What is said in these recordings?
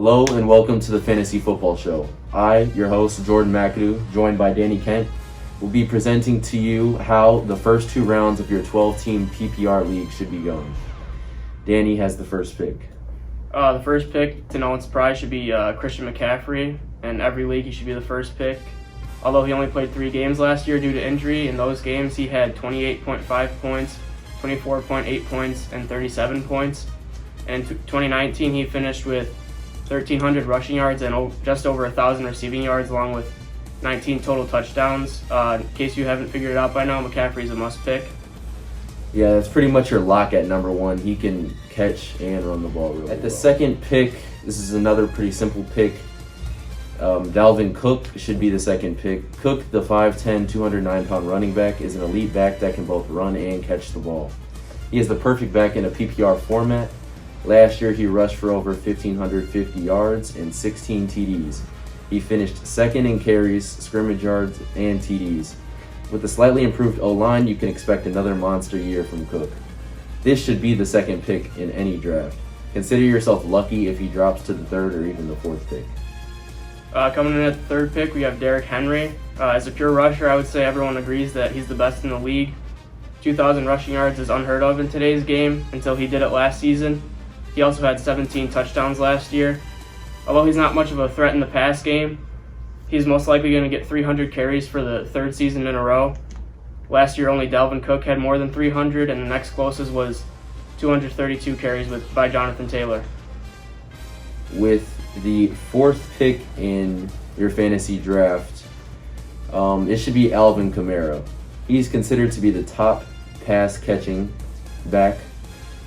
Hello and welcome to the Fantasy Football Show. I, your host, Jordan McAdoo, joined by Danny Kent, will be presenting to you how the first two rounds of your 12-team PPR league should be going. Danny has the first pick. The first pick, to no one's surprise, should be Christian McCaffrey. In every league, he should be the first pick. Although he only played 3 games last year due to injury, in those games he had 28.5 points, 24.8 points, and 37 points. And in 2019, he finished with 1,300 rushing yards and just over 1,000 receiving yards, along with 19 total touchdowns. In case you haven't figured it out by now, McCaffrey's a must-pick. Yeah, that's pretty much your lock at number 1. He can catch and run the ball really well. At the second pick, this is another pretty simple pick. Dalvin Cook should be the second pick. Cook, the 5'10", 209-pound running back, is an elite back that can both run and catch the ball. He is the perfect back in a PPR format. Last year, he rushed for over 1,550 yards and 16 TDs. He finished second in carries, scrimmage yards, and TDs. With a slightly improved O-line, you can expect another monster year from Cook. This should be the second pick in any draft. Consider yourself lucky if he drops to the third or even the fourth pick. Coming in at the third pick, we have Derrick Henry. As a pure rusher, I would say everyone agrees that he's the best in the league. 2,000 rushing yards is unheard of in today's game until he did it last season. He also had 17 touchdowns last year. Although he's not much of a threat in the pass game, he's most likely going to get 300 carries for the third season in a row. Last year, only Dalvin Cook had more than 300, and the next closest was 232 carries by Jonathan Taylor. With the fourth pick in your fantasy draft, it should be Alvin Camaro. He's considered to be the top pass-catching back.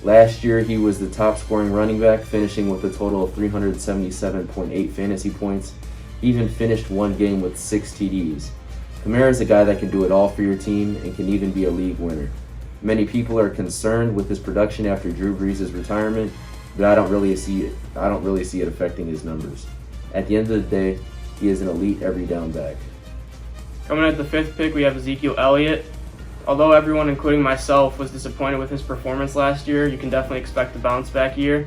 Last year, he was the top-scoring running back, finishing with a total of 377.8 fantasy points. He even finished one game with 6 TDs. Camaro is a guy that can do it all for your team and can even be a league winner. Many people are concerned with his production after Drew Brees' retirement, but I don't really see it affecting his numbers. At the end of the day, he is an elite every down back. Coming at the fifth pick, we have Ezekiel Elliott. Although everyone, including myself, was disappointed with his performance last year, you can definitely expect a bounce-back year.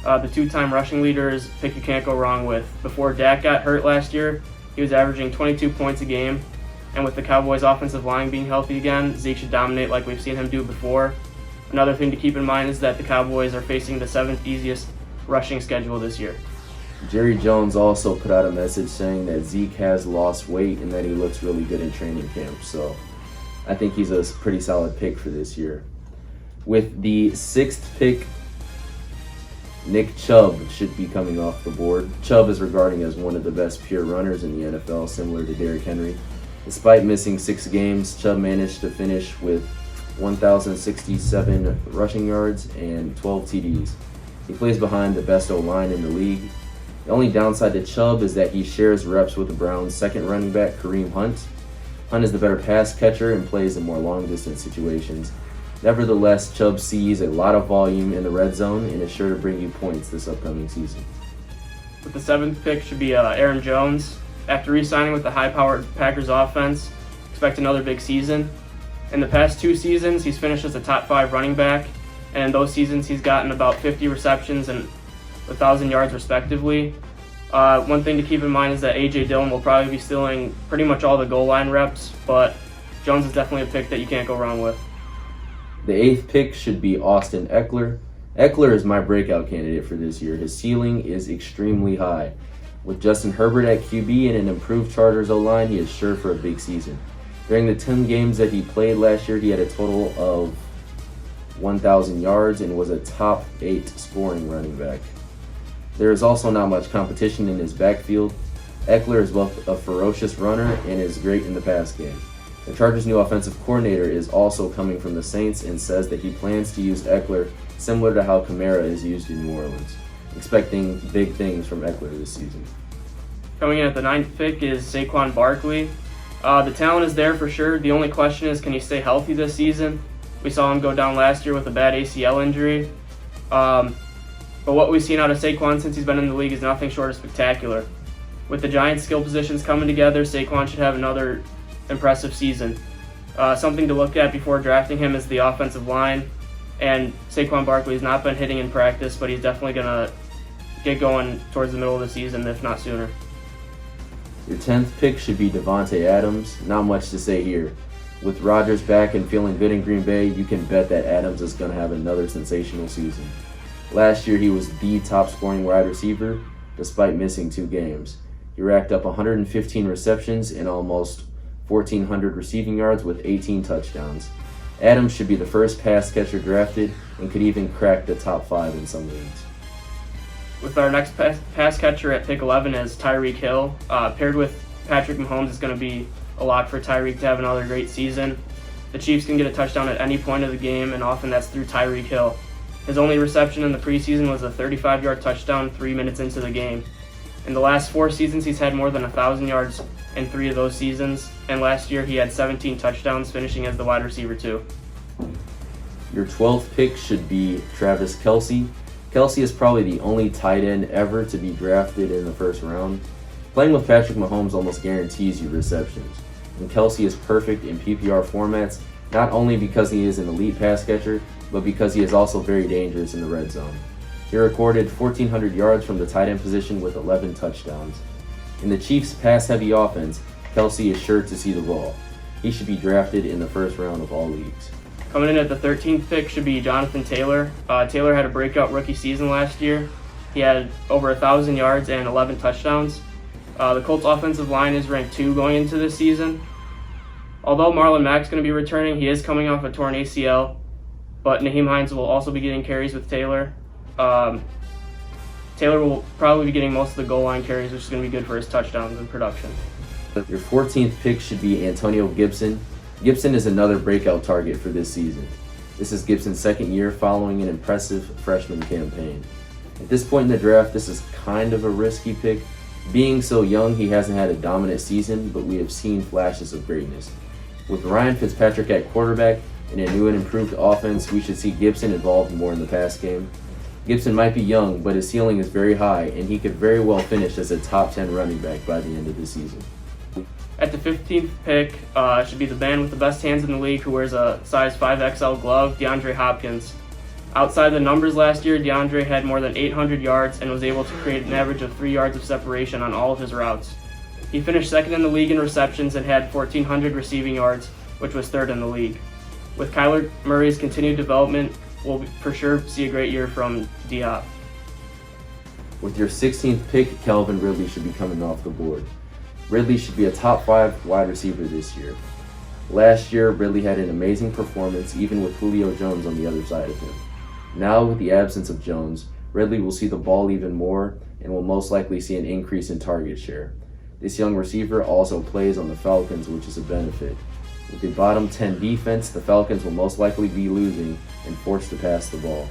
The 2-time rushing leader is a pick you can't go wrong with. Before Dak got hurt last year, he was averaging 22 points a game, and with the Cowboys' offensive line being healthy again, Zeke should dominate like we've seen him do before. Another thing to keep in mind is that the Cowboys are facing the 7th easiest rushing schedule this year. Jerry Jones also put out a message saying that Zeke has lost weight and that he looks really good in training camp, so I think he's a pretty solid pick for this year. With the 6th pick, Nick Chubb should be coming off the board. Chubb is regarded as one of the best pure runners in the NFL, similar to Derrick Henry. Despite missing 6 games, Chubb managed to finish with 1,067 rushing yards and 12 TDs. He plays behind the best O-line in the league. The only downside to Chubb is that he shares reps with the Browns' second running back, Kareem Hunt. Hunt is the better pass catcher and plays in more long-distance situations. Nevertheless, Chubb sees a lot of volume in the red zone and is sure to bring you points this upcoming season. With the 7th pick should be Aaron Jones. After re-signing with the high-powered Packers offense, expect another big season. In the past 2 seasons, he's finished as a top 5 running back, and in those seasons, he's gotten about 50 receptions and 1,000 yards respectively. One thing to keep in mind is that A.J. Dillon will probably be stealing pretty much all the goal line reps, but Jones is definitely a pick that you can't go wrong with. The 8th pick should be Austin Eckler. Eckler is my breakout candidate for this year. His ceiling is extremely high. With Justin Herbert at QB and an improved Chargers O-line, he is sure for a big season. During the 10 games that he played last year, he had a total of 1,000 yards and was a top 8 scoring running back. There is also not much competition in his backfield. Eckler is both a ferocious runner and is great in the pass game. The Chargers' new offensive coordinator is also coming from the Saints and says that he plans to use Eckler similar to how Camaro is used in New Orleans. Expecting big things from Eckler this season. Coming in at the 9th pick is Saquon Barkley. The talent is there for sure. The only question is, can he stay healthy this season? We saw him go down last year with a bad ACL injury. But what we've seen out of Saquon since he's been in the league is nothing short of spectacular. With the Giants' skill positions coming together, Saquon should have another impressive season. Something to look at before drafting him is the offensive line. And Saquon Barkley has not been hitting in practice, but he's definitely going to get going towards the middle of the season, if not sooner. Your 10th pick should be Devonte Adams. Not much to say here. With Rodgers back and feeling good in Green Bay, you can bet that Adams is going to have another sensational season. Last year, he was the top scoring wide receiver, despite missing 2 games. He racked up 115 receptions and almost 1,400 receiving yards with 18 touchdowns. Adams should be the first pass catcher drafted and could even crack the top 5 in some leagues. With our next pass catcher at pick 11 is Tyreek Hill. Paired with Patrick Mahomes, it's going to be a lot for Tyreek to have another great season. The Chiefs can get a touchdown at any point of the game, and often that's through Tyreek Hill. His only reception in the preseason was a 35-yard touchdown 3 minutes into the game. In the last 4 seasons, he's had more than 1,000 yards in 3 of those seasons, and last year he had 17 touchdowns, finishing as the wide receiver 2. Your 12th pick should be Travis Kelsey. Kelsey is probably the only tight end ever to be drafted in the first round. Playing with Patrick Mahomes almost guarantees you receptions, and Kelsey is perfect in PPR formats, not only because he is an elite pass catcher, but because he is also very dangerous in the red zone. He recorded 1,400 yards from the tight end position with 11 touchdowns. In the Chiefs' pass-heavy offense, Kelsey is sure to see the ball. He should be drafted in the first round of all leagues. Coming in at the 13th pick should be Jonathan Taylor. Taylor had a breakout rookie season last year. He had over 1,000 yards and 11 touchdowns. The Colts' offensive line is ranked 2 going into this season. Although Marlon Mack's going to be returning, he is coming off a torn ACL, but Nyheim Hines will also be getting carries with Taylor. Taylor will probably be getting most of the goal line carries, which is going to be good for his touchdowns and production. Your 14th pick should be Antonio Gibson. Gibson is another breakout target for this season. This is Gibson's second year following an impressive freshman campaign. At this point in the draft, this is kind of a risky pick. Being so young, he hasn't had a dominant season, but we have seen flashes of greatness. With Ryan Fitzpatrick at quarterback and a new and improved offense, we should see Gibson involved more in the pass game. Gibson might be young, but his ceiling is very high, and he could very well finish as a top 10 running back by the end of the season. At the 15th pick should be the man with the best hands in the league who wears a size 5XL glove, Deandre Hopkins. Outside the numbers last year, Deandre had more than 800 yards and was able to create an average of 3 yards of separation on all of his routes. He finished second in the league in receptions and had 1,400 receiving yards, which was third in the league. With Kyler Murray's continued development, we'll for sure see a great year from D-Hop. With your 16th pick, Kelvin Ridley should be coming off the board. Ridley should be a top 5 wide receiver this year. Last year, Ridley had an amazing performance, even with Julio Jones on the other side of him. Now, with the absence of Jones, Ridley will see the ball even more and will most likely see an increase in target share. This young receiver also plays on the Falcons, which is a benefit. With the bottom 10 defense, the Falcons will most likely be losing and forced to pass the ball.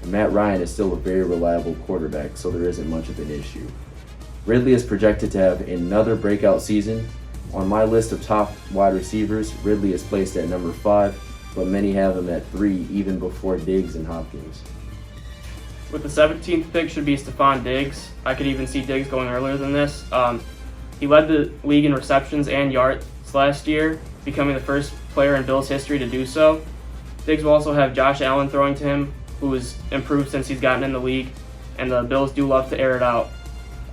And Matt Ryan is still a very reliable quarterback, so there isn't much of an issue. Ridley is projected to have another breakout season. On my list of top wide receivers, Ridley is placed at number 5, but many have him at 3, even before Diggs and Hopkins. With the 17th pick should be Stefan Diggs. I could even see Diggs going earlier than this. He led the league in receptions and yards last year, becoming the first player in Bills history to do so. Diggs will also have Josh Allen throwing to him, who has improved since he's gotten in the league, and the Bills do love to air it out.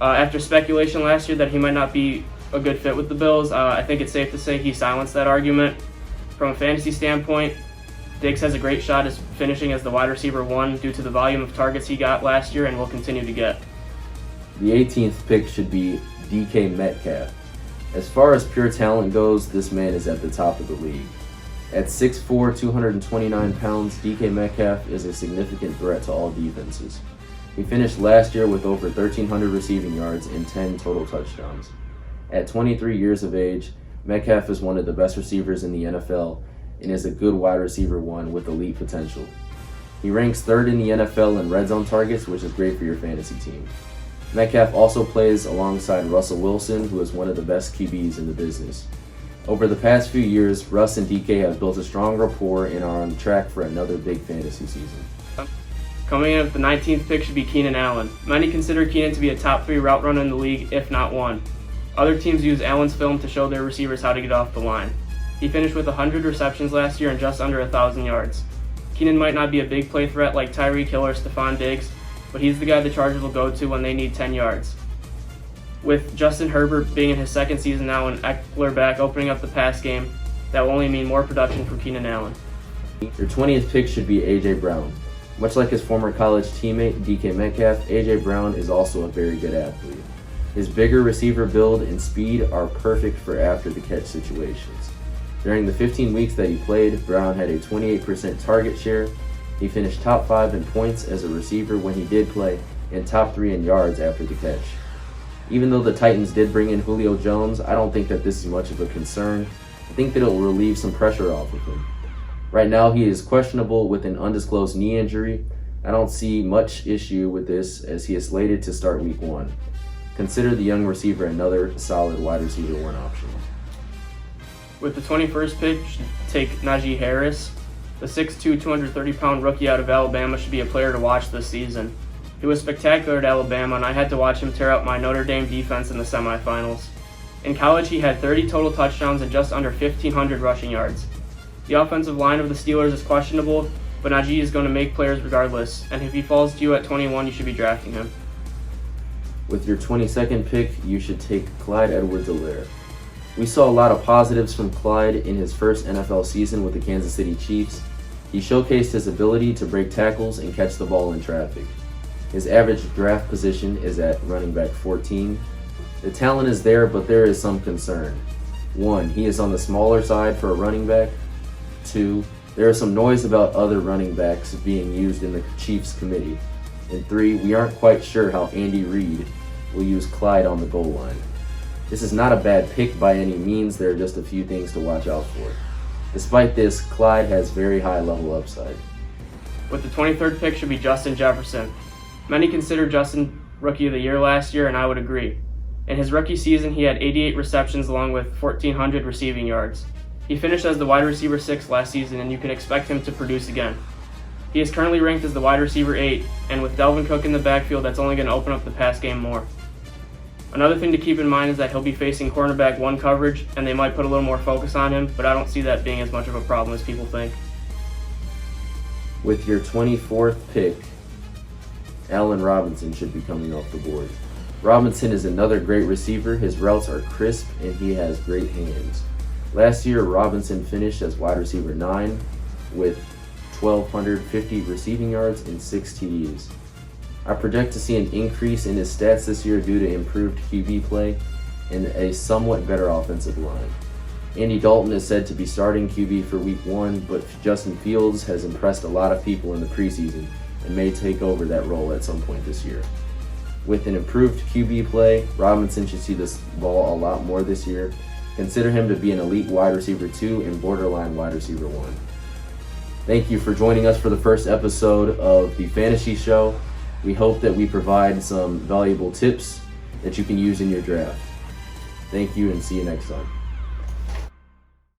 After speculation last year that he might not be a good fit with the Bills, I think it's safe to say he silenced that argument. From a fantasy standpoint, Diggs has a great shot at finishing as the wide receiver 1 due to the volume of targets he got last year and will continue to get. The 18th pick should be DK Metcalf. As far as pure talent goes, this man is at the top of the league. At 6'4", 229 pounds, DK Metcalf is a significant threat to all defenses. He finished last year with over 1,300 receiving yards and 10 total touchdowns. At 23 years of age, Metcalf is one of the best receivers in the NFL and is a good wide receiver 1 with elite potential. He ranks 3rd in the NFL in red zone targets, which is great for your fantasy team. Metcalf also plays alongside Russell Wilson, who is one of the best QBs in the business. Over the past few years, Russ and DK have built a strong rapport and are on track for another big fantasy season. Coming in at the 19th pick should be Keenan Allen. Many consider Keenan to be a top 3 route runner in the league, if not 1. Other teams use Allen's film to show their receivers how to get off the line. He finished with 100 receptions last year and just under 1,000 yards. Keenan might not be a big play threat like Tyreek Hill or Stefan Diggs, but he's the guy the Chargers will go to when they need 10 yards. With Justin Herbert being in his second season now and Eckler back opening up the pass game, that will only mean more production from Keenan Allen. Your 20th pick should be A.J. Brown. Much like his former college teammate DK Metcalf, A.J. Brown is also a very good athlete. His bigger receiver build and speed are perfect for after-the-catch situations. During the 15 weeks that he played, Brown had a 28% target share. He finished top 5 in points as a receiver when he did play, and top 3 in yards after the catch. Even though the Titans did bring in Julio Jones, I don't think that this is much of a concern. I think that it will relieve some pressure off of him. Right now, he is questionable with an undisclosed knee injury. I don't see much issue with this as he is slated to start week 1. Consider the young receiver another solid wide receiver 1 option. With the 21st pick, take Naji Harris. The 6'2", 230-pound rookie out of Alabama should be a player to watch this season. He was spectacular at Alabama, and I had to watch him tear up my Notre Dame defense in the semifinals. In college, he had 30 total touchdowns and just under 1,500 rushing yards. The offensive line of the Steelers is questionable, but Naji is going to make players regardless, and if he falls to you at 21, you should be drafting him. With your 22nd pick, you should take Clyde Edwards-Helaire. We saw a lot of positives from Clyde in his first NFL season with the Kansas City Chiefs. He showcased his ability to break tackles and catch the ball in traffic. His average draft position is at running back 14. The talent is there, but there is some concern. 1, he is on the smaller side for a running back. 2, there is some noise about other running backs being used in the Chiefs committee. And 3, we aren't quite sure how Andy Reid will use Clyde on the goal line. This is not a bad pick by any means, there are just a few things to watch out for. Despite this, Clyde has very high level upside. With the 23rd pick should be Justin Jefferson. Many consider Justin Rookie of the Year last year, and I would agree. In his rookie season, he had 88 receptions along with 1,400 receiving yards. He finished as the wide receiver 6 last season, and you can expect him to produce again. He is currently ranked as the wide receiver 8, and with Dalvin Cook in the backfield, that's only going to open up the pass game more. Another thing to keep in mind is that he'll be facing cornerback 1 coverage, and they might put a little more focus on him, but I don't see that being as much of a problem as people think. With your 24th pick, Allen Robinson should be coming off the board. Robinson is another great receiver. His routes are crisp, and he has great hands. Last year, Robinson finished as wide receiver 9 with 1,250 receiving yards and 6 TDs. I project to see an increase in his stats this year due to improved QB play and a somewhat better offensive line. Andy Dalton is said to be starting QB for week 1, but Justin Fields has impressed a lot of people in the preseason and may take over that role at some point this year. With an improved QB play, Robinson should see this ball a lot more this year. Consider him to be an elite wide receiver 2 and borderline wide receiver 1. Thank you for joining us for the first episode of the Fantasy Show. We hope that we provide some valuable tips that you can use in your draft. Thank you and see you next time.